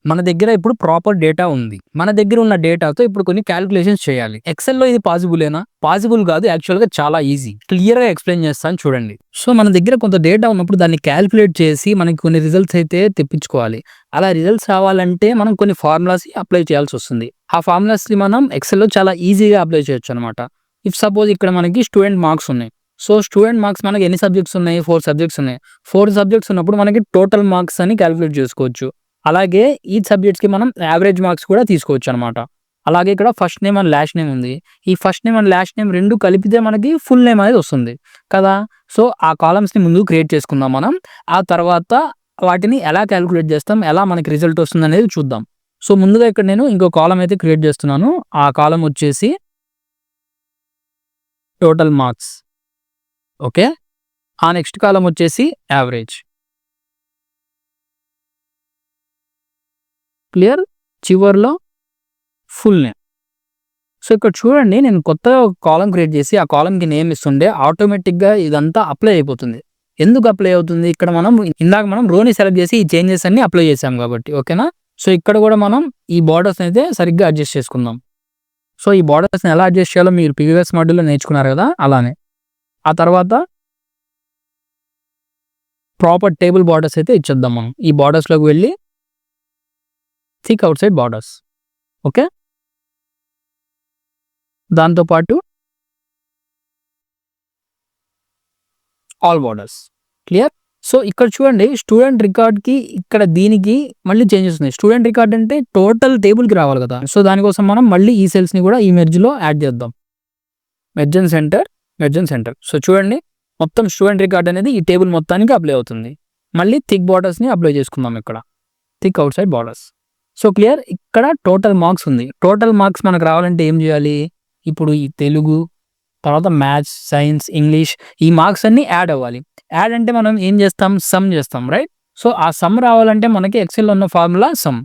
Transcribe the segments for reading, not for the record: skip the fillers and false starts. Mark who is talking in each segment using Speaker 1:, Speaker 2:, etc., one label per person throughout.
Speaker 1: మన దగ్గర ఇప్పుడు ప్రాపర్ డేటా ఉంది. మన దగ్గర ఉన్న డేటాతో ఇప్పుడు కొన్ని కాలిక్యులేషన్స్ చేయాలి. ఎక్సెల్‌లో ఇది పాసిబులేనా? పాసిబుల్ కాదు. యాక్చువల్‌గా చాలా ఈజీ. క్లియర్‌గా ఎక్స్‌ప్లెయిన్ చేస్తాను చూడండి. సో, మన దగ్గర కొంత డేటా ఉన్నప్పుడు దాన్ని కాలిక్యులేట్ చేసి మనకి కొన్ని రిజల్ట్స్ అయితే తెప్పించుకోవాలి. అలా రిజల్ట్స్ రావాలంటే మనం కొన్ని ఫార్ములాస్ అప్లై చేయాల్సొస్తుంది. ఆ ఫార్ములాస్‌ని మనం ఎక్సెల్‌లో చాలా ఈజీగా అప్లై చేయొచ్చనమాట. ఇఫ్ సపోజ్ ఇక్కడ మనకి స్టూడెంట్ మార్క్స్ ఉన్నాయి. సో, స్టూడెంట్ మార్క్స్ మనకి ఎన్ని సబ్జెక్ట్స్ ఉన్నాయి? 4 సబ్జెక్ట్స్ ఉన్నాయి. 4 సబ్జెక్ట్స్ ఉన్నప్పుడు మనకి టోటల్ మార్క్స్ అని కాలిక్యులేట్ చేసుకోవచ్చు. అలాగే ఈచ్ సబ్జెక్ట్స్‌కి మనం యావరేజ్ మార్క్స్ కూడా తీసుకోవచ్చనమాట. అలాగే ఇక్కడ first name and last name ఉంది. ఈ first name and last name 2 కలిపితే మనకి ఫుల్ నేమ్ అనేది వస్తుంది కదా! సో, ఆ కాలమ్స్‌ని ముందు క్రియేట్ చేసుకుందాం మనం. ఆ తర్వాత వాటిని ఎలా కాలిక్యులేట్ చేస్తాం, ఎలా మనకి రిజల్ట్ వస్తుందనేది చూద్దాం. సో, ముందుగా ఇక్కడ నేను ఇంకో కాలమ్ అయితే క్రియేట్ చేస్తున్నాను. ఆ కాలమ్ వచ్చేసి టోటల్ మార్క్స్. ఓకే. ఆ నెక్స్ట్ కాలమ్ వచ్చేసి యావరేజ్. క్లియర్? చివర్లో ఫుల్ నేమ్. సో, ఇక్కడ చూడండి నేను కొత్తగా ఒక కాలమ్ క్రియేట్ చేసి ఆ కాలమ్‌కి నేమ్ ఇస్తుంటే ఆటోమేటిక్‌గా ఇదంతా అప్లై అయిపోతుంది. ఎందుకు అప్లై అవుతుంది? ఇక్కడ ఇందాక మనం రోని సెలెక్ట్ చేసి ఈ చేంజెస్ అన్నీ అప్లై చేసాం కాబట్టి. ఓకేనా? సో, ఇక్కడ కూడా మనం ఈ బోర్డర్స్‌ని అయితే సరిగ్గా అడ్జస్ట్ చేసుకుందాం. సో, ఈ బోర్డర్స్‌ని ఎలా అడ్జస్ట్ చేయాలో మీరు ప్రీవియస్ మాడ్యూల్‌లో నేర్చుకున్నారు కదా! అలానే. ఆ తర్వాత ప్రాపర్ టేబుల్ బోర్డర్స్ అయితే ఇచ్చేద్దాం మనం. ఈ బోర్డర్స్‌లోకి వెళ్లి thick out side borders. Okay. దాంతో పాటు ఆల్ బోర్డర్స్. క్లియర్? సో, ఇక్కడ చూడండి స్టూడెంట్ రికార్డ్‌కి ఇక్కడ దీనికి మళ్ళీ చేంజెస్ ఉన్నాయి. స్టూడెంట్ రికార్డ్ అంటే టోటల్ టేబుల్‌కి రావాలి కదా! సో, దానికోసం మనం మళ్ళీ ఈ సెల్స్‌ని కూడా ఈ మెర్జ్‌లో యాడ్ చేద్దాం. Merge and centre, merge and centre. So, చూడండి మొత్తం స్టూడెంట్ రికార్డ్ అనేది ఈ టేబుల్ మొత్తానికి అప్లై అవుతుంది. మళ్ళీ థిక్ బోర్డర్స్‌ని అప్లై చేసుకుందాం ఇక్కడ. Thick out side borders. So, clear? ఇక్కడ టోటల్ మార్క్స్ ఉంది. టోటల్ మార్క్స్ మనకు రావాలంటే ఏం చేయాలి? ఇప్పుడు ఈ తెలుగు, తర్వాత మ్యాథ్స్, సైన్స్, ఇంగ్లీష్ ఈ మార్క్స్ అన్నీ యాడ్ అవ్వాలి. యాడ్ అంటే మనం ఏం చేస్తాం? సమ్ చేస్తాం. రైట్? సో, ఆ సమ్ రావాలంటే మనకి ఎక్సెల్‌లో ఉన్న ఫార్ములా సమ్.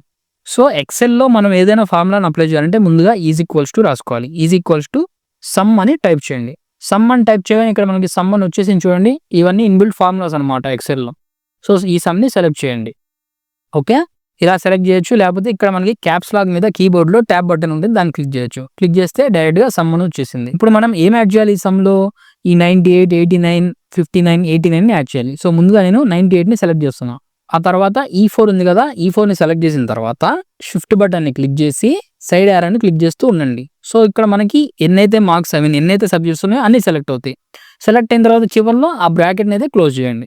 Speaker 1: సో, ఎక్సెల్‌లో మనం ఏదైనా ఫార్ములాని అప్లై చేయాలంటే ముందుగా ఈజ్ ఈక్వల్స్ టు రాసుకోవాలి. ఈజ్ ఈక్వల్స్ టు సమ్ అని టైప్ చేయండి. సమ్ అని టైప్ చేయగానే ఇక్కడ మనకి సమ్ అని వచ్చేసింది చూడండి. ఇవన్నీ ఇన్‌బిల్ట్ ఫార్ములాస్ అనమాట ఎక్సెల్‌లో. సో, ఈ సమ్‌ని సెలెక్ట్ చేయండి. ఓకే. ఇలా సెలెక్ట్ చేయొచ్చు. లేకపోతే ఇక్కడ మనకి క్యాప్స్ లాక్ మీద కీబోర్డ్‌లో ట్యాబ్ బటన్ ఉంటుంది. దాన్ని క్లిక్ చేయొచ్చు. క్లిక్ చేస్తే డైరెక్ట్‌గా సమ్ అని వచ్చేసింది. ఇప్పుడు మనం ఏం యాడ్ చేయాలి ఈ సమ్‌లో? ఈ 98, 89, 59, 89ని యాడ్ చేయాలి. సో, ముందుగా నేను 98ని సెలెక్ట్ చేస్తున్నా. ఆ తర్వాత E4 ఉంది కదా! E4ని సెలెక్ట్ చేసిన తర్వాత షిఫ్ట్ బటన్‌ని క్లిక్ చేసి సైడ్ యారోని క్లిక్ చేస్తూ ఉండండి. సో, ఇక్కడ మనకి ఎన్నైతే మార్క్స్ ఎన్నైతే సబ్జెక్ట్స్ ఉన్నాయో అన్నీ సెలెక్ట్ అవుతాయి. సెలెక్ట్ అయిన తర్వాత చివర్లో ఆ బ్రాకెట్‌ని అయితే క్లోజ్ చేయండి.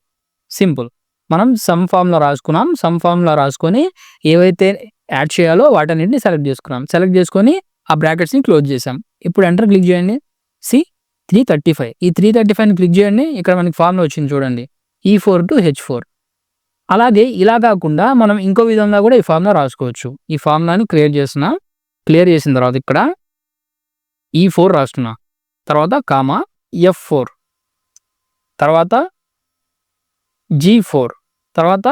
Speaker 1: సింపుల్. మనం సమ్ ఫార్ములా రాసుకున్నాం. సమ్ ఫార్ములా రాసుకొని ఏవైతే యాడ్ చేయాలో వాటన్నిటిని సెలెక్ట్ చేసుకున్నాం. సెలెక్ట్ చేసుకొని ఆ బ్రాకెట్స్‌ని క్లోజ్ చేసాం. ఇప్పుడు ఎంటర్ క్లిక్ చేయండి. 335. ఈ 335ని క్లిక్ చేయండి. ఇక్కడ మనకి ఫార్ములా వచ్చింది చూడండి. E4 to H4. అలాగే ఇలా కాకుండా మనం ఇంకో విధంగా కూడా ఈ ఫార్ములా రాసుకోవచ్చు. ఈ ఫార్ములాని క్లియర్ చేసిన తర్వాత ఇక్కడ E4 రాస్తున్నా. తర్వాత కామా F4. తర్వాత G4. తర్వాత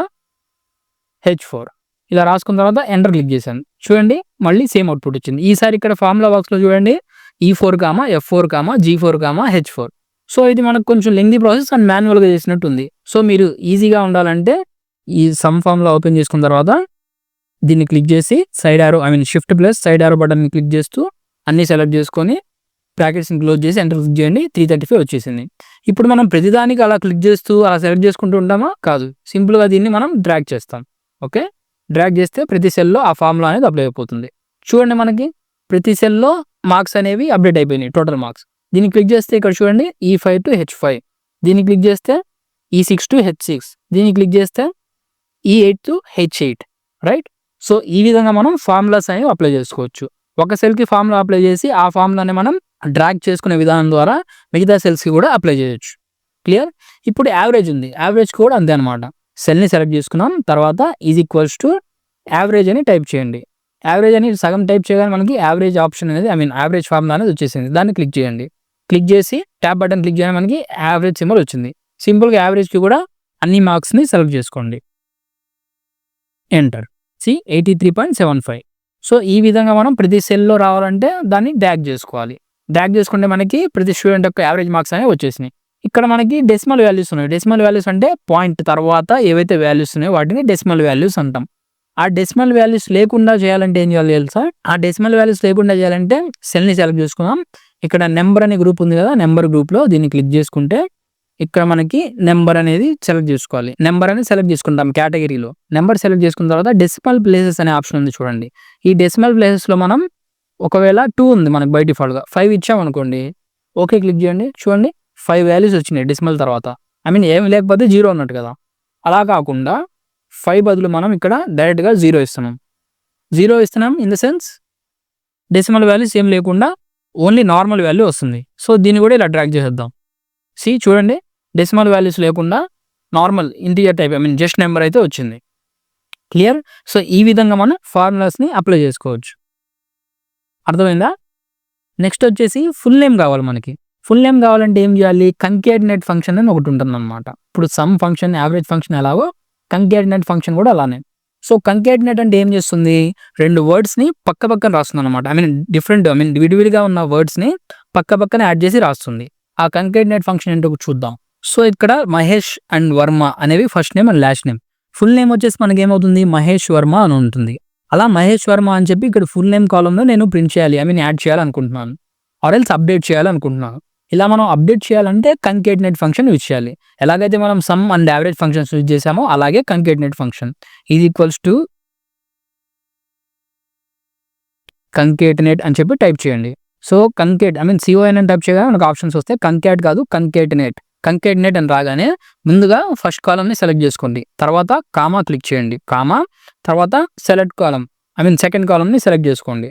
Speaker 1: H4 ఇలా రాసుకున్న తర్వాత ఎంటర్ క్లిక్ చేశాను. చూడండి మళ్ళీ సేమ్ అవుట్‌పుట్ వచ్చింది. ఈసారి ఇక్కడ ఫార్ములా బాక్స్‌లో చూడండి E4, F4, G4, H4. So, ఇది మనకు కొంచెం లెంగ్తీ ప్రాసెస్ అండ్ మాన్యువల్‌గా చేసినట్టుంది. సో, మీరు ఈజీగా ఉండాలంటే ఈ సమ్ ఫార్ములా ఓపెన్ చేసుకున్న తర్వాత దీన్ని క్లిక్ చేసి side arrow shift plus side arrow బటన్‌ని క్లిక్ చేస్తూ అన్నీ సెలెక్ట్ చేసుకొని బ్రాకెట్స్‌ని క్లోజ్ చేసి ఎంటర్ క్లిక్ చేయండి. 335 వచ్చేసింది. ఇప్పుడు మనం ప్రతిదానికి అలా క్లిక్ చేస్తూ అలా సెలెక్ట్ చేసుకుంటూ ఉంటామా? కాదు. సింపుల్‌గా దీన్ని మనం డ్రాగ్ చేస్తాం. ఓకే. డ్రాగ్ చేస్తే ప్రతి సెల్‌లో ఆ ఫార్ములా అనేది అప్లై అయిపోతుంది. చూడండి మనకి ప్రతి సెల్‌లో మార్క్స్ అనేవి అప్డేట్ అయిపోయినాయి. Total marks. దీన్ని క్లిక్ చేస్తే ఇక్కడ చూడండి E5 టు H5. దీన్ని క్లిక్ చేస్తే E6 టు H6. దీన్ని క్లిక్ చేస్తే E8 to H8. Right? So, ఈ విధంగా మనం ఫార్ములాస్ అనేవి అప్లై చేసుకోవచ్చు. ఒక సెల్‌కి ఫార్ములా అప్లై చేసి ఆ ఫార్ములాని మనం డ్రాగ్ చేసుకునే విధానం ద్వారా మిగతా సెల్స్‌కి కూడా అప్లై చేయొచ్చు. క్లియర్? ఇప్పుడు యావరేజ్ ఉంది. యావరేజ్ కూడా అంతే అనమాట. సెల్‌ని సెలెక్ట్ చేసుకున్నాం. తర్వాత ఈజ్ ఈక్వల్స్ టు యావరేజ్ అని టైప్ చేయండి. యావరేజ్ అని సగం టైప్ చేయగానే మనకి యావరేజ్ ఆప్షన్ అనేది యావరేజ్ ఫార్ములా అనేది వచ్చేసింది. దాన్ని క్లిక్ చేయండి. క్లిక్ చేసి ట్యాబ్ బటన్ క్లిక్ చేయగానే మనకి యావరేజ్ సింబల్ వచ్చింది. సింపుల్‌గా యావరేజ్‌కి కూడా అన్ని మార్క్స్‌ని సెలెక్ట్ చేసుకోండి. ఎంటర్. 83.75. సో, ఈ విధంగా మనం ప్రతి సెల్‌లో రావాలంటే దాన్ని డ్రాగ్ చేసుకోవాలి. డ్రాగ్ చేసుకుంటే మనకి ప్రతి స్టూడెంట్ యొక్క యావరేజ్ మార్క్స్ అనేవి వచ్చేసినాయి. ఇక్కడ మనకి డెసిమల్ వాల్యూస్ ఉన్నాయి. డెసిమల్ వాల్యూస్ అంటే పాయింట్ తర్వాత ఏవైతే వాల్యూస్ ఉన్నాయో వాటిని డెసిమల్ వాల్యూస్ అంటాం. ఆ డెసిమల్ వాల్యూస్ లేకుండా చేయాలంటే ఏం చేయాలి తెలుసా? ఆ డెసిమల్ వాల్యూస్ లేకుండా చేయాలంటే సెల్‌ని సెలెక్ట్ చేసుకుందాం. ఇక్కడ నంబర్ అనే గ్రూప్ ఉంది కదా! నంబర్ గ్రూప్‌లో దీన్ని క్లిక్ చేసుకుంటే ఇక్కడ మనకి నంబర్ అనేది సెలెక్ట్ చేసుకోవాలి. నంబర్ అనేది సెలెక్ట్ చేసుకుంటాం కేటగిరీలో. నంబర్ సెలెక్ట్ చేసుకున్న తర్వాత డెసిమల్ ప్లేసెస్ అనే ఆప్షన్ ఉంది చూడండి. ఈ డెసిమల్ ప్లేసెస్‌లో మనం ఒకవేళ 2 ఉంది మనకు బై డిఫాల్ట్‌గా 5 ఇచ్చామనుకోండి. ఓకే క్లిక్ చేయండి. చూడండి 5 వాల్యూస్ వచ్చినాయి డెసిమల్ తర్వాత. ఐ మీన్ ఏమి లేకపోతే 0 అన్నట్టు కదా! అలా కాకుండా 5 బదులు మనం ఇక్కడ డైరెక్ట్‌గా 0 ఇస్తున్నాం. 0 ఇస్తున్నాం in the sense decimal values ఏం లేకుండా ఓన్లీ నార్మల్ వాల్యూ వస్తుంది. సో దీన్ని కూడా ఇలా డ్రాగ్ చేసేద్దాం. చూడండి డెసిమల్ వాల్యూస్ లేకుండా normal integer type I mean just number అయితే వచ్చింది. క్లియర్? సో ఈ విధంగా మనం ఫార్ములాస్‌ని అప్లై చేసుకోవచ్చు. అర్థమైందా? నెక్స్ట్ వచ్చేసి ఫుల్ నేమ్ కావాలి మనకి. ఫుల్ నేమ్ కావాలంటే ఏం చేయాలి? కంకాటినేట్ ఫంక్షన్ అని ఒకటి ఉంటుందన్నమాట. ఇప్పుడు సమ్ ఫంక్షన్, యావరేజ్ ఫంక్షన్ ఎలాగో కంకాటినేట్ ఫంక్షన్ కూడా అలానే. సో కంకాటినేట్ అంటే ఏం చేస్తుంది? 2 వర్డ్స్‌ని పక్క పక్కన రాస్తుందన్నమాట. ఐ మీన్ విడివిడిగా ఉన్న వర్డ్స్‌ని పక్క పక్కన యాడ్ చేసి రాస్తుంది. ఆ కంకాటినేట్ ఫంక్షన్ ఏంటో చూద్దాం. సో ఇక్కడ మహేష్ అండ్ వర్మ అనేవి first name and last name. Full name వచ్చేసి మనకి ఏమవుతుంది? మహేష్ వర్మ అని ఉంటుంది. అలా మహేష్ వర్మ అని చెప్పి ఇక్కడ ఫుల్ నేమ్ కాలమ్‌లో నేను ప్రింట్ చేయాలి. ఐ మీన్ యాడ్ చేయాలనుకుంటున్నాను. ఆర్ ఎల్స్ అప్డేట్ చేయాలనుకుంటున్నాను. ఇలా మనం అప్డేట్ చేయాలంటే కంకాటినేట్ ఫంక్షన్ యూజ్ చేయాలి. ఎలాగైతే మనం some and average functions use చేసామో అలాగే concatenate function is equals to concatenate అని చెప్పి టైప్ చేయండి. సో CON అని టైప్ చేయగానే మనకు ఆప్షన్స్ వస్తాయి. కంకాట్ కాదు కంకాటినేట్. కంకాటినేట్ అని రాగానే ముందుగా ఫస్ట్ కాలమ్‌ని సెలెక్ట్ చేసుకోండి. తర్వాత కామా క్లిక్ చేయండి. కామా తర్వాత సెలెక్ట్ కాలమ్ సెకండ్ కాలమ్‌ని సెలెక్ట్ చేసుకోండి.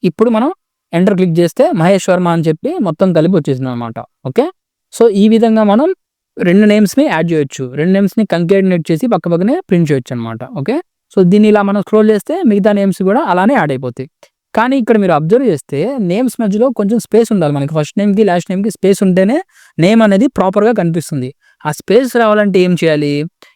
Speaker 1: ఇప్పుడు మనం ఎంటర్ క్లిక్ చేస్తే మహేష్ వర్మ అని చెప్పి మొత్తం కలిపి వచ్చేసిందనమాట. ఓకే. సో ఈ విధంగా మనం 2 నేమ్స్‌ని యాడ్ చేయొచ్చు. 2 నేమ్స్‌ని కంకాటినేట్ చేసి పక్క పక్కనే ప్రింట్ చేయొచ్చు అనమాట. ఓకే. సో దీన్ని ఇలా మనం స్క్రోల్ చేస్తే మిగతా నేమ్స్ కూడా అలానే యాడ్ అయిపోతాయి. కానీ ఇక్కడ మీరు అబ్జర్వ్ చేస్తే నేమ్స్ మధ్యలో కొంచెం స్పేస్ ఉండాలి. మనకి ఫస్ట్ నేమ్‌కి, లాస్ట్ నేమ్‌కి స్పేస్ ఉంటేనే నేమ్ అనేది ప్రాపర్‌గా కనిపిస్తుంది. ఆ స్పేస్ రావాలంటే ఏం చేయాలి?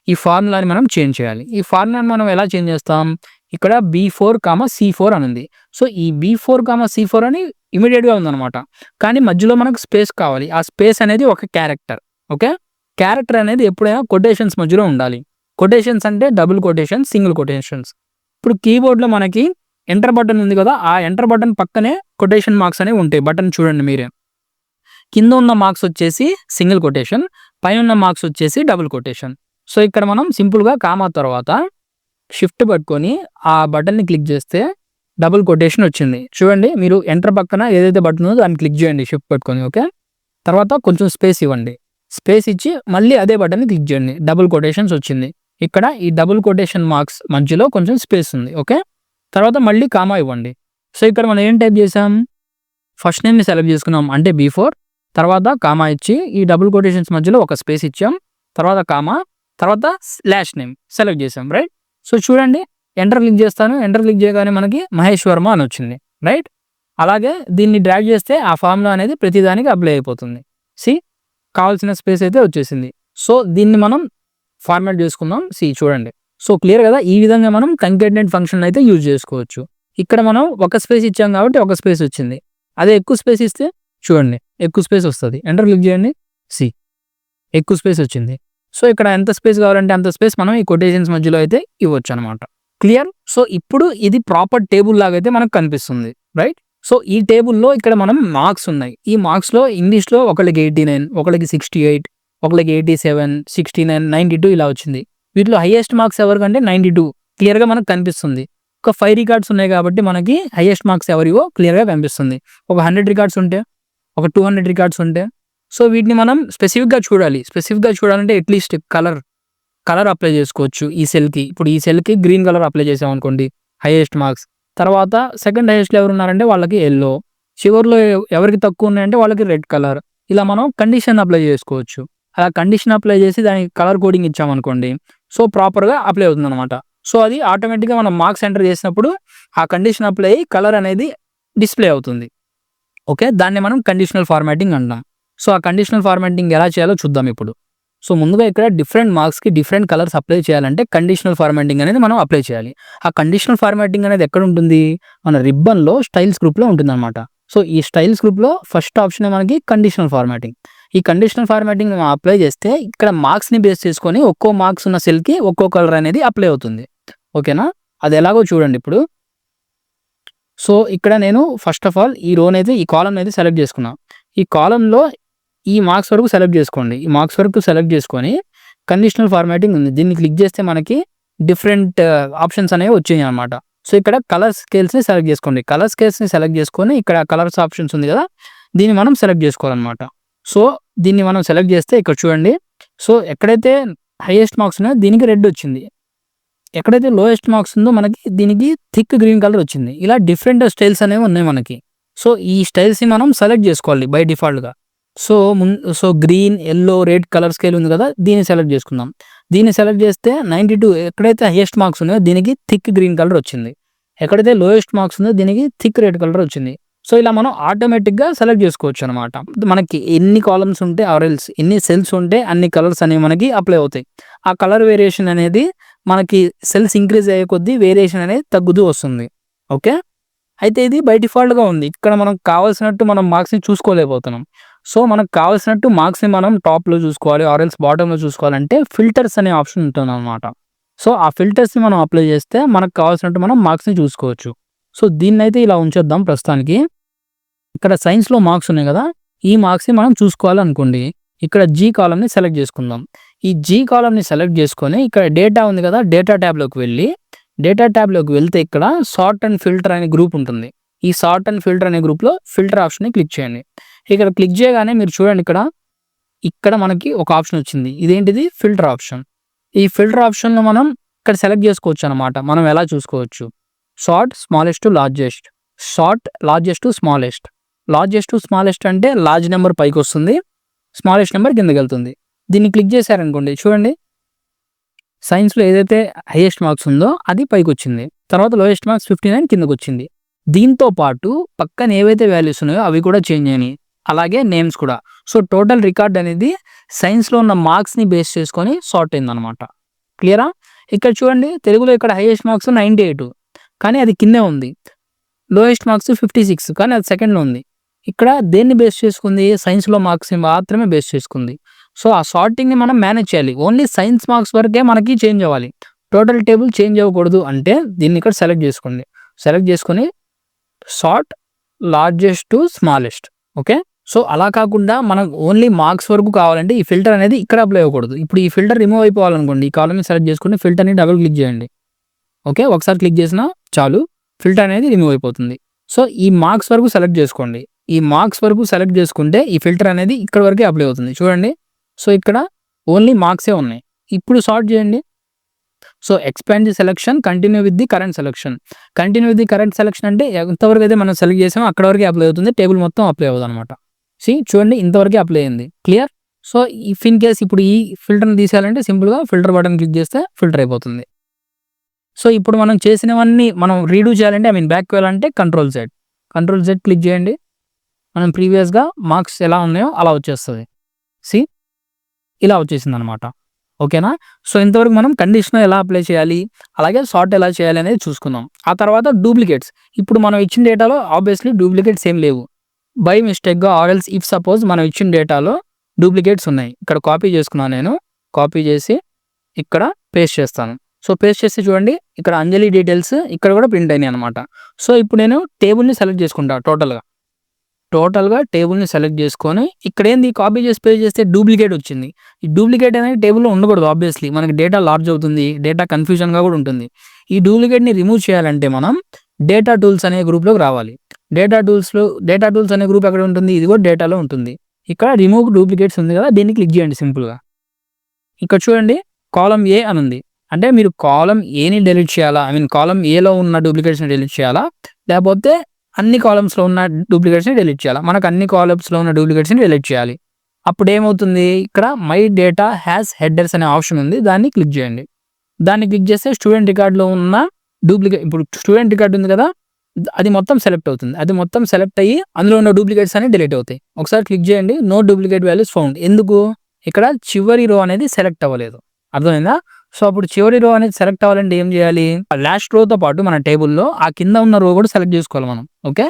Speaker 1: ఈ ఫార్ములాని మనం చేంజ్ చేయాలి. ఈ ఫార్ములాని మనం ఎలా చేంజ్ చేస్తాం? ఇక్కడ B4, C4 అని ఉంది. సో ఈ B4, C4 అని ఇమ్మీడియేట్‌గా ఉందన్నమాట. కానీ మధ్యలో మనకు స్పేస్ కావాలి. ఆ స్పేస్ అనేది ఒక క్యారెక్టర్. ఓకే. క్యారెక్టర్ అనేది ఎప్పుడైనా కొటేషన్స్ మధ్యలో ఉండాలి. కొటేషన్స్ అంటే డబుల్ కొటేషన్స్, సింగిల్ కొటేషన్స్. ఇప్పుడు కీబోర్డ్‌లో మనకి ఎంటర్ బటన్ ఉంది కదా! ఆ ఎంటర్ బటన్ పక్కనే కొటేషన్ మార్క్స్ అనేవి ఉంటాయి. బటన్ చూడండి మీరే. కింద ఉన్న మార్క్స్ వచ్చేసి సింగిల్ కొటేషన్, పైన ఉన్న మార్క్స్ వచ్చేసి డబుల్ కొటేషన్. సో ఇక్కడ మనం సింపుల్‌గా కామా తర్వాత షిఫ్ట్ పట్టుకొని ఆ బటన్‌ని క్లిక్ చేస్తే డబుల్ కొటేషన్ వచ్చింది. చూడండి మీరు ఎంటర్ పక్కన ఏదైతే బటన్ ఉందో దాన్ని క్లిక్ చేయండి షిఫ్ట్ పట్టుకొని. ఓకే. తర్వాత కొంచెం స్పేస్ ఇవ్వండి. స్పేస్ ఇచ్చి మళ్ళీ అదే బటన్‌ని క్లిక్ చేయండి. డబుల్ కొటేషన్స్ వచ్చింది. ఇక్కడ ఈ డబుల్ కొటేషన్ మార్క్స్ మధ్యలో కొంచెం స్పేస్ ఉంది. ఓకే. తర్వాత మళ్ళీ కామా ఇవ్వండి. సో ఇక్కడ మనం ఏం టైప్ చేసాం? ఫస్ట్ నేమ్‌ని సెలెక్ట్ చేసుకున్నాం అంటే B4, తర్వాత కామా ఇచ్చి ఈ డబుల్ కొటేషన్స్ మధ్యలో ఒక స్పేస్ ఇచ్చాం. తర్వాత కామా, తర్వాత లాస్ట్ నేమ్ సెలెక్ట్ చేసాం. రైట్. సో చూడండి ఎంటర్ క్లిక్ చేస్తాను. ఎంటర్ క్లిక్ చేయగానే మనకి మహేష్ వర్మ అని వచ్చింది. రైట్. అలాగే దీన్ని డ్రాగ్ చేస్తే ఆ ఫార్ములా అనేది ప్రతిదానికి అప్లై అయిపోతుంది. కావాల్సిన స్పేస్ అయితే వచ్చేసింది. సో దీన్ని మనం ఫార్మాట్ చేసుకుందాం. చూడండి. సో క్లియర్ కదా? ఈ విధంగా మనం కంకాటినేట్ ఫంక్షన్ అయితే యూజ్ చేసుకోవచ్చు. ఇక్కడ మనం ఒక స్పేస్ ఇచ్చాం కాబట్టి ఒక స్పేస్ వచ్చింది. అదే ఎక్కువ స్పేస్ ఇస్తే చూడండి ఎక్కువ స్పేస్ వస్తది. ఎంటర్ క్లిక్ చేయండి. ఎక్కువ స్పేస్ వచ్చింది. సో ఇక్కడ ఎంత స్పేస్ కావాలంటే అంత స్పేస్ మనం ఈ కొటేషన్స్ మధ్యలో అయితే ఇవ్వచ్చు అనమాట. క్లియర్? సో ఇప్పుడు ఇది ప్రాపర్ టేబుల్ లాగా అయితే మనకు కనిపిస్తుంది. రైట్. సో ఈ టేబుల్‌లో ఇక్కడ మనం మార్క్స్ ఉన్నాయి. ఈ మార్క్స్‌లో ఇంగ్లీష్‌లో ఒకళ్ళకి 89, ఒకళ్ళకి 68, ఒకళ్ళకి 87, 69, 92 ఇలా వచ్చింది. వీటిలో హైయెస్ట్ మార్క్స్ ఎవరికంటే 92 క్లియర్‌గా మనకు కనిపిస్తుంది. ఒక 5 రికార్డ్స్ ఉన్నాయి కాబట్టి మనకి హైయెస్ట్ మార్క్స్ ఎవరివో క్లియర్‌గా కనిపిస్తుంది. ఒక 100 రికార్డ్స్ ఉంటే, ఒక 200 రికార్డ్స్ ఉంటే, సో వీటిని మనం స్పెసిఫిక్‌గా చూడాలి. స్పెసిఫిక్‌గా చూడాలంటే అట్‌లీస్ట్ కలర్ అప్లై చేసుకోవచ్చు ఈ సెల్‌కి. ఇప్పుడు ఈ సెల్‌కి గ్రీన్ కలర్ అప్లై చేసామనుకోండి హైయెస్ట్ మార్క్స్. తర్వాత సెకండ్ హైయెస్ట్‌లో ఎవరు ఉన్నారంటే వాళ్ళకి యెల్లో. చివర్లో ఎవరికి తక్కువ ఉన్నాయంటే వాళ్ళకి రెడ్ కలర్. ఇలా మనం కండిషన్ అప్లై చేసుకోవచ్చు. అలా కండిషన్ అప్లై చేసి దానికి కలర్ కోడింగ్ ఇచ్చామనుకోండి. సో ప్రాపర్‌గా అప్లై అవుతుందన్నమాట. సో అది ఆటోమేటిక్‌గా మనం మార్క్స్ ఎంటర్ చేసినప్పుడు ఆ కండిషన్ అప్లై అయ్యి కలర్ అనేది డిస్‌ప్లే అవుతుంది. ఓకే. దాన్ని మనం కండిషనల్ ఫార్మాటింగ్ అంటాం. సో ఆ కండిషనల్ ఫార్మాటింగ్ ఎలా చేయాలో చూద్దాం ఇప్పుడు. సో ముందుగా ఇక్కడ డిఫరెంట్ మార్క్స్‌కి డిఫరెంట్ కలర్స్ అప్లై చేయాలంటే కండిషనల్ ఫార్మాటింగ్ అనేది మనం అప్లై చేయాలి. ఆ కండిషనల్ ఫార్మాటింగ్ అనేది ఎక్కడ ఉంటుంది? మన రిబ్బన్‌లో స్టైల్స్ గ్రూప్‌లో ఉంటుందన్నమాట. సో ఈ స్టైల్స్ గ్రూప్‌లో ఫస్ట్ ఆప్షనే మనకి కండిషనల్ ఫార్మాటింగ్. ఈ కండిషనల్ ఫార్మాటింగ్ మనం అప్లై చేస్తే ఇక్కడ మార్క్స్‌ని బేస్ చేసుకొని ఒక్కో మార్క్స్ ఉన్న సెల్‌కి ఒక్కో కలర్ అనేది అప్లై అవుతుంది. ఓకేనా? అది ఎలాగో చూడండి ఇప్పుడు. సో, ఇక్కడ నేను ఫస్ట్ ఆఫ్ ఆల్ ఈ రోనైతే ఈ కాలమ్‌నైతే సెలెక్ట్ చేసుకున్నా. ఈ కాలమ్‌లో ఈ మార్క్స్ వరకు సెలెక్ట్ చేసుకోండి. ఈ మార్క్స్ వరకు సెలెక్ట్ చేసుకొని కండిషనల్ ఫార్మాటింగ్ ఉంది. దీన్ని క్లిక్ చేస్తే మనకి డిఫరెంట్ ఆప్షన్స్ అనేవి వచ్చాయన్నమాట. సో, ఇక్కడ కలర్ స్కేల్స్‌ని సెలెక్ట్ చేసుకోండి. కలర్ స్కేల్స్‌ని సెలెక్ట్ చేసుకొని ఇక్కడ కలర్స్ ఆప్షన్స్ ఉంది కదా! దీన్ని మనం సెలెక్ట్ చేసుకోవాలన్నమాట. సో, దీన్ని మనం సెలెక్ట్ చేస్తే ఇక్కడ చూడండి. సో, ఎక్కడైతే హైయెస్ట్ మార్క్స్ ఉన్నాయో దీనికి రెడ్ వచ్చింది. ఎక్కడైతే లోయెస్ట్ మార్క్స్ ఉందో మనకి దీనికి థిక్ గ్రీన్ కలర్ వచ్చింది. ఇలా డిఫరెంట్ స్టైల్స్ అనేవి ఉన్నాయి మనకి. సో, ఈ స్టైల్స్‌ని మనం సెలెక్ట్ చేసుకోవాలి బై డిఫాల్ట్‌గా. So, green, yellow, red colour scale ఉంది కదా! దీన్ని సెలెక్ట్ చేసుకుందాం. దీన్ని సెలెక్ట్ చేస్తే 92 ఎక్కడైతే హైయెస్ట్ మార్క్స్ ఉన్నాయో దీనికి థిక్ గ్రీన్ కలర్ వచ్చింది. ఎక్కడైతే లోయెస్ట్ మార్క్స్ ఉందో దీనికి థిక్ రెడ్ కలర్ వచ్చింది. సో, ఇలా మనం ఆటోమేటిక్‌గా సెలెక్ట్ చేసుకోవచ్చు అనమాట. మనకి ఎన్ని కాలమ్స్ ఉంటే ఆర్ ఎల్స్ ఎన్ని సెల్స్ ఉంటే అన్ని కలర్స్ అనేవి మనకి అప్లై అవుతాయి. ఆ కలర్ వేరియేషన్ అనేది మనకి సెల్స్ ఇంక్రీజ్ అయ్యే కొద్దీ వేరియేషన్ అనేది తగ్గుతూ వస్తుంది. ఓకే. అయితే ఇది బై డిఫాల్ట్‌గా ఉంది. ఇక్కడ మనకు కావాల్సినట్టు మనం మార్క్స్‌ని చూసుకోలేకపోతున్నాం. సో, మనకు కావాల్సినట్టు మార్క్స్‌ని మనం టాప్‌లో చూసుకోవాలి ఆర్ ఎల్స్ బాటమ్‌లో చూసుకోవాలంటే ఫిల్టర్స్ అనే ఆప్షన్ ఉంటుందన్నమాట. సో, ఆ ఫిల్టర్స్‌ని మనం అప్లై చేస్తే మనకు కావాల్సినట్టు మనం మార్క్స్‌ని చూసుకోవచ్చు. సో, దీన్నైతే ఇలా ఉంచేద్దాం ప్రస్తుతానికి. ఇక్కడ సైన్స్‌లో మార్క్స్ ఉన్నాయి కదా! ఈ మార్క్స్‌ని మనం చూసుకోవాలనుకోండి. ఇక్కడ జీ కాలమ్‌ని సెలెక్ట్ చేసుకుందాం. ఈ జీ కాలమ్‌ని సెలెక్ట్ చేసుకొని ఇక్కడ డేటా ఉంది కదా! డేటా ట్యాబ్‌లోకి వెళ్ళి డేటా ట్యాబ్‌లోకి వెళ్తే ఇక్కడ సార్ట్ అండ్ ఫిల్టర్ అనే గ్రూప్ ఉంటుంది. ఈ సార్ట్ అండ్ ఫిల్టర్ అనే గ్రూప్‌లో ఫిల్టర్ ఆప్షన్‌ని క్లిక్ చేయండి. ఇక్కడ క్లిక్ చేయగానే మీరు చూడండి ఇక్కడ మనకి ఒక ఆప్షన్ వచ్చింది. ఇదేంటిది? Filter option. ఈ ఫిల్టర్ ఆప్షన్‌లో మనం ఇక్కడ సెలెక్ట్ చేసుకోవచ్చు అన్నమాట. మనం ఎలా చూసుకోవచ్చు? Sort smallest to largest. Sort largest to smallest. Largest to smallest అంటే లార్జ్ నెంబర్ పైకొస్తుంది. స్మాలెస్ట్ నెంబర్ కిందకెళ్తుంది. దీన్ని క్లిక్ చేశారనుకోండి చూడండి. సైన్స్‌లో ఏదైతే హైయెస్ట్ మార్క్స్ ఉందో అది పైకొచ్చింది. తర్వాత లోయెస్ట్ మార్క్స్ 59 కిందకొచ్చింది. దీంతో పాటు పక్కన ఏవైతే వాల్యూస్ ఉన్నాయో అవి కూడా చేంజ్ అయినాయి. అలాగే నేమ్స్ కూడా. సో, టోటల్ రికార్డ్ అనేది సైన్స్‌లో ఉన్న మార్క్స్‌ని బేస్ చేసుకొని సార్ట్ అయిందనమాట. క్లియరా? ఇక్కడ చూడండి తెలుగులో ఇక్కడ హైయెస్ట్ మార్క్స్ 98 కానీ అది కిందే ఉంది. లోయెస్ట్ మార్క్స్ 56 కానీ అది సెకండ్‌లో ఉంది. ఇక్కడ దేన్ని బేస్ చేసుకుంది? సైన్స్‌లో మార్క్స్‌ని మాత్రమే బేస్ చేసుకుంది. సో, ఆ సార్టింగ్‌ని మనం మేనేజ్ చేయాలి. ఓన్లీ సైన్స్ మార్క్స్ వరకే మనకి చేంజ్ అవ్వాలి. టోటల్ టేబుల్ చేంజ్ అవ్వకూడదు అంటే దీన్ని ఇక్కడ సెలెక్ట్ చేసుకోండి. సెలెక్ట్ చేసుకొని sort largest to smallest. Okay. So, అలా కాకుండా మనకు ఓన్లీ మార్క్స్ వరకు కావాలంటే ఈ ఫిల్టర్ అనేది ఇక్కడ అప్లై అవ్వకూడదు. ఇప్పుడు ఈ ఫిల్టర్ రిమూవ్ అయిపోవాలనుకోండి. ఈ కాలమ్‌ని సెలెక్ట్ చేసుకొని ఫిల్టర్‌ని డబుల్ క్లిక్ చేయండి. ఓకే. ఒకసారి క్లిక్ చేసినా చాలు. ఫిల్టర్ అనేది రిమూవ్ అయిపోతుంది. సో, ఈ మార్క్స్ వరకు సెలెక్ట్ చేసుకోండి. ఈ మార్క్స్ వరకు సెలెక్ట్ చేసుకుంటే ఈ ఫిల్టర్ అనేది ఇక్కడ వరకే అప్లై అవుతుంది. చూడండి. సో, ఇక్కడ ఓన్లీ మార్క్సే ఉన్నాయి. ఇప్పుడు సార్ట్ చేయండి. So, expand the selection continue with the current selection. Continue with the current selection అంటే ఎంతవరకు అయితే మనం సెలెక్ట్ చేసామో అక్కడ వరకే అప్లై అవుతుంది. టేబుల్ మొత్తం అప్లై అవ్వదనమాట. చూడండి ఇంతవరకే అప్లై అయింది. Clear? So, if in case ఇప్పుడు ఈ ఫిల్టర్‌ని తీసేయాలంటే సింపుల్‌గా ఫిల్టర్ బటన్ క్లిక్ చేస్తే ఫిల్టర్ అయిపోతుంది. సో, ఇప్పుడు మనం చేసినవన్నీ మనం రీడూ చేయాలంటే బ్యాక్‌కి వెళ్ళాలంటే కంట్రోల్ జెడ్ క్లిక్ చేయండి. మనం ప్రీవియస్‌గా మార్క్స్ ఎలా ఉన్నాయో అలా వచ్చేస్తది. ఇలా వచ్చేసిందనమాట. ఓకేనా? సో, ఇంతవరకు మనం కండిషనల్ ఎలా అప్లై చేయాలి, అలాగే సార్ట్ ఎలా చేయాలి అనేది చూసుకున్నాం. ఆ తర్వాత డూప్లికేట్స్. ఇప్పుడు మనం ఇచ్చిన డేటాలో ఆబ్వియస్‌లీ డూప్లికేట్స్ ఏం లేవు. బై మిస్టేక్‌గా ఆర్ ఎల్స్ ఇఫ్ సపోజ్ మనం ఇచ్చిన డేటాలో డూప్లికేట్స్ ఉన్నాయి. ఇక్కడ కాపీ చేసుకున్నాను నేను. కాపీ చేసి ఇక్కడ పేస్ట్ చేస్తాను. సో, పేస్ట్ చేస్తే చూడండి ఇక్కడ అంజలి డీటెయిల్స్ ఇక్కడ కూడా ప్రింట్ అయినాయి అనమాట. సో, ఇప్పుడు నేను టేబుల్‌ని సెలెక్ట్ చేసుకుంటా టోటల్‌గా టేబుల్‌ని సెలెక్ట్ చేసుకొని ఇక్కడేంది కాపీ చేసి పేస్ట్ చేస్తే డూప్లికేట్ వచ్చింది. ఈ డూప్లికేట్ అనేది టేబుల్‌లో ఉండకూడదు ఆబ్వియస్‌లీ. మనకి డేటా లార్జ్ అవుతుంది. డేటా కన్‌ఫ్యూజన్‌గా కూడా ఉంటుంది. ఈ డూప్లికేట్‌ని రిమూవ్ చేయాలంటే మనం డేటా టూల్స్ అనే గ్రూప్‌లోకి రావాలి. డేటా టూల్స్ అనే గ్రూప్ ఎక్కడ ఉంటుంది? ఇది కూడా డేటాలో ఉంటుంది. ఇక్కడ రిమూవ్ డూప్లికేట్స్ ఉంది కదా! దీన్ని క్లిక్ చేయండి సింపుల్‌గా. ఇక్కడ చూడండి కాలమ్ ఏ అని ఉంది. అంటే మీరు కాలమ్ ఏని డిలీట్ చేయాలా? కాలమ్ ఏలో ఉన్న డూప్లికేట్స్‌ని డిలీట్ చేయాలా? లేకపోతే అన్ని కాలమ్స్‌లో ఉన్న డూప్లికేట్స్‌ని డిలీట్ చేయాలా? మనకు అన్ని కాలమ్స్‌లో ఉన్న డూప్లికేట్స్‌ని డిలీట్ చేయాలి. అప్పుడు ఏమవుతుంది? ఇక్కడ మై డేటా హ్యాస్ హెడర్స్ అనే ఆప్షన్ ఉంది. దాన్ని క్లిక్ చేయండి. దాన్ని క్లిక్ చేస్తే స్టూడెంట్ రికార్డ్‌లో ఉన్న ఇప్పుడు స్టూడెంట్ రికార్డ్ ఉంది కదా! అది మొత్తం సెలెక్ట్ అవుతుంది. అది మొత్తం సెలెక్ట్ అయ్యి అందులో ఉన్న డూప్లికేట్స్ అన్ని డిలీట్ అవుతాయి. ఒకసారి క్లిక్ చేయండి. No duplicate values found. ఎందుకు? ఇక్కడ చివరి రో అనేది సెలెక్ట్ అవ్వలేదు. అర్థమైందా? సో, అప్పుడు చివరి రో అనేది సెలెక్ట్ అవ్వాలంటే ఏం చేయాలి? లాస్ట్ రోతో పాటు మన టేబుల్‌లో ఆ కింద ఉన్న రో కూడా సెలెక్ట్ చేసుకోవాలి మనం. ఓకే.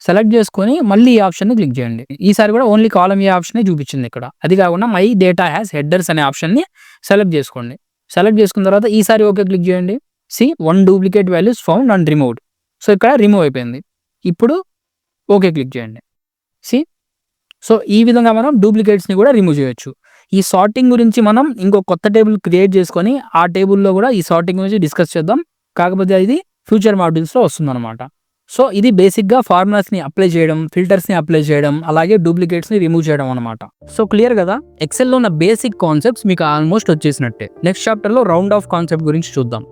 Speaker 1: సెలెక్ట్ చేసుకొని మళ్ళీ ఈ ఆప్షన్‌ని క్లిక్ చేయండి. ఈసారి కూడా ఓన్లీ కాలమ్ ఏ ఆప్షనే చూపించింది ఇక్కడ. అది కాకుండా మై డేటా హ్యాస్ హెడర్స్ అనే ఆప్షన్‌ని సెలెక్ట్ చేసుకోండి. సెలెక్ట్ చేసుకున్న తర్వాత ఈసారి ఓకే క్లిక్ చేయండి. See 1 duplicate values found and removed. So ఇక్కడ రిమూవ్ అయిపోయింది. ఇప్పుడు ఓకే క్లిక్ చేయండి. సి సో ఈ విధంగా మనం డూప్లికేట్స్ని కూడా రిమూవ్ చేయొచ్చు. ఈ సార్టింగ్ గురించి మనం ఇంకో కొత్త టేబుల్ క్రియేట్ చేసుకొని ఆ టేబుల్లో కూడా ఈ సార్టింగ్ గురించి డిస్కస్ చేద్దాం. కాకపోతే ఇది ఫ్యూచర్ మాడ్యూల్స్లో వస్తుందన్నమాట. సో ఇది బేసిక్గా ఫార్ములాస్ని అప్లై చేయడం, ఫిల్టర్స్ని అప్లై చేయడం, అలాగే డూప్లికేట్స్ని రిమూవ్ చేయడం అనమాట. సో క్లియర్ కదా, ఎక్సెల్లో ఉన్న బేసిక్ కాన్సెప్ట్స్ మీకు ఆల్మోస్ట్ వచ్చేసినట్టే. నెక్స్ట్ చాప్టర్లో రౌండ్ ఆఫ్ కాన్సెప్ట్ గురించి చూద్దాం.